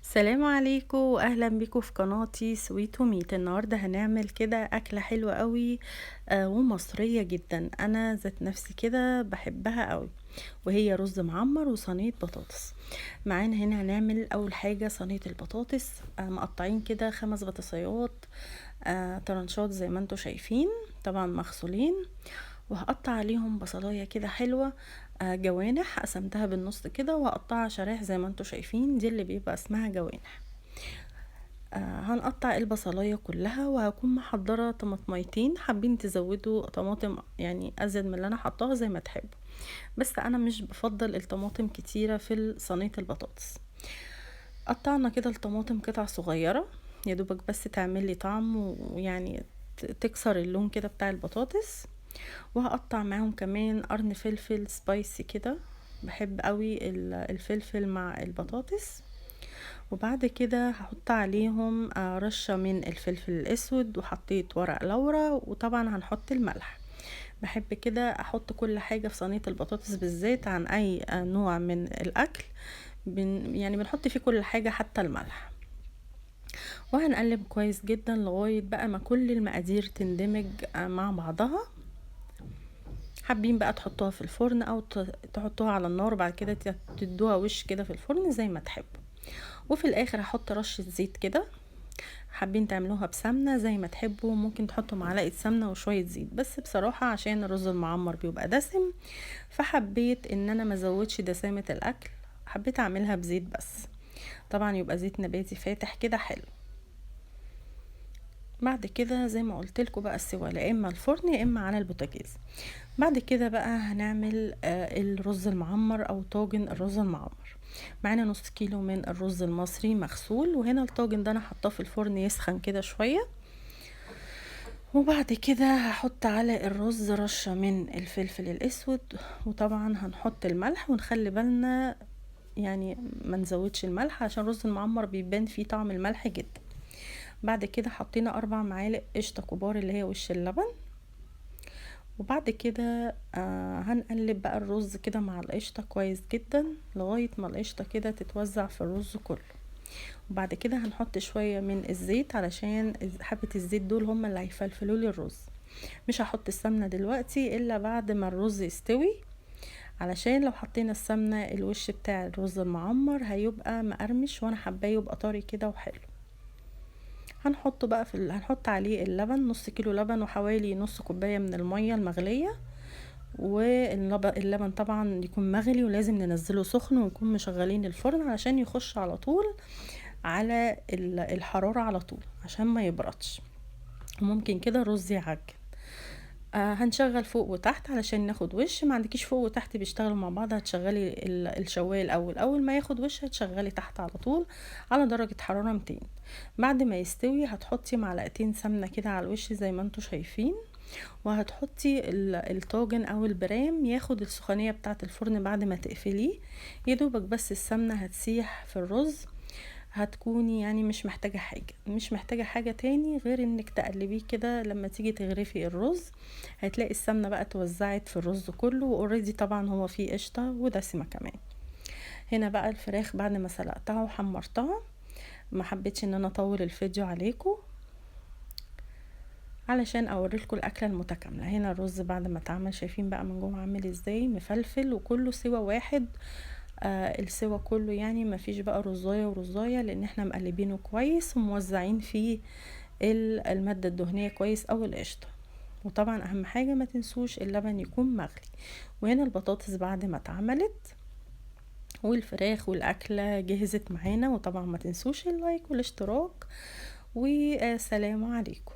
السلام عليكم واهلا بيكم في قناتي سويت وميت. النهارده هنعمل كده اكله حلوه قوي ومصريه جدا. انا ذات نفسي كده بحبها قوي، وهي رز معمر وصينيه بطاطس. معانا هنا هنعمل اول حاجه صينيه البطاطس. مقطعين كده 5 بطاطسيات طرنشات زي ما انتم شايفين، طبعا مغسولين. وهقطع عليهم بصلايه كده حلوه، جوانح قسمتها بالنص كده، وهقطعها شرايح زي ما انتم شايفين، دي اللي بيبقى اسمها جوانح. هنقطع البصلايه كلها، وهكون محضره طماطميتين. حابين تزودوا طماطم يعني ازيد من اللي انا حطاها زي ما تحبوا، بس انا مش بفضل الطماطم كتيره في صينيه البطاطس. قطعنا كده الطماطم قطع صغيره، يا دوبك بس تعمل لي طعم ويعني تكسر اللون كده بتاع البطاطس. وهقطع معاهم كمان قرن فلفل سبايسي كده، بحب قوي الفلفل مع البطاطس. وبعد كده هحط عليهم رشة من الفلفل الاسود، وحطيت ورق لورا، وطبعا هنحط الملح. بحب كده احط كل حاجة في صينية البطاطس بالذات عن اي نوع من الاكل. يعني بنحط فيه كل حاجة حتى الملح. وهنقلب كويس جدا لغاية بقى ما كل المقادير تندمج مع بعضها. حابين بقى تحطوها في الفرن او تحطوها على النار، وبعد كده تدوها وش كده في الفرن زي ما تحبوا. وفي الاخر هحط رشة زيت كده. حابين تعملوها بسمنة زي ما تحبوا، ممكن تحطوا معلقة سمنة وشوية زيت، بس بصراحة عشان الرز المعمر بيبقى دسم، فحبيت ان انا مزودش دسامة الاكل، حبيت اعملها بزيت بس. طبعا يبقى زيت نباتي فاتح كده حلو. بعد كده زي ما قلت لكم بقى السوا لا اما الفرن يا اما على البوتاجاز. بعد كده بقى هنعمل الرز المعمر او طاجن الرز المعمر. معانا نص كيلو من الرز المصري مغسول، وهنا الطاجن ده انا حطاه في الفرن يسخن كده شويه. وبعد كده هحط على الرز رشه من الفلفل الاسود، وطبعا هنحط الملح ونخلي بالنا يعني ما نزودش الملح عشان الرز المعمر بيبان فيه طعم الملح جدا. بعد كده حطينا 4 معالق قشطه كبار اللي هي وش اللبن. وبعد كده هنقلب بقى الرز كده مع القشطة كويس جدا لغاية ما القشطة كده تتوزع في الرز كله. وبعد كده هنحط شوية من الزيت علشان حبة الزيت دول هما اللي هيفلفلوا لي الرز. مش هحط السمنة دلوقتي الا بعد ما الرز يستوي، علشان لو حطينا السمنة الوش بتاع الرز المعمر هيبقى مقرمش، وانا حباه يبقى طري كده وحلو. هنحطه بقى هنحط عليه اللبن، نص كيلو لبن وحوالي نص كوباية من المية المغلية. واللبن طبعا يكون مغلي، ولازم ننزله سخن ونكون مشغلين الفرن عشان يخش على طول على الحرارة على طول عشان ما يبردش، وممكن كده الرز يعجن. هنشغل فوق وتحت علشان ناخد وش. ما عندكيش فوق وتحت بيشتغلوا مع بعض، هتشغلي الشوايه الاول، اول ما ياخد وش هتشغلي تحت على طول على درجة حرارة 200. بعد ما يستوي هتحطي معلقتين سمنة كده على الوش زي ما انتوا شايفين، وهتحطي الطاجن او البرام ياخد السخونية بتاعة الفرن بعد ما تقفليه. يدوبك بس السمنة هتسيح في الرز، هتكوني يعني مش محتاجة حاجة تاني غير انك تقلبيه كده. لما تيجي تغرفي الرز هتلاقي السمنة بقى توزعت في الرز كله، واوريدي طبعا هو فيه قشطة ودسمة كمان. هنا بقى الفراخ بعد ما سلقتها وحمرتها، ما حبيتش ان انا اطول الفيديو عليكم علشان اوريلكم الاكله المتكامله. هنا الرز بعد ما اتعمل شايفين بقى من جوه عامل ازاي، مفلفل وكله سوا واحد. السوا كله يعني ما فيش بقى رزايه ورزايه، لان احنا مقلبينه كويس وموزعين فيه الماده الدهنيه كويس او القشطه. وطبعا اهم حاجه ما تنسوش اللبن يكون مغلي. وهنا البطاطس بعد ما اتعملت والفراخ والاكله جهزت معانا. وطبعا ما تنسوش اللايك والاشتراك، وسلام عليكم.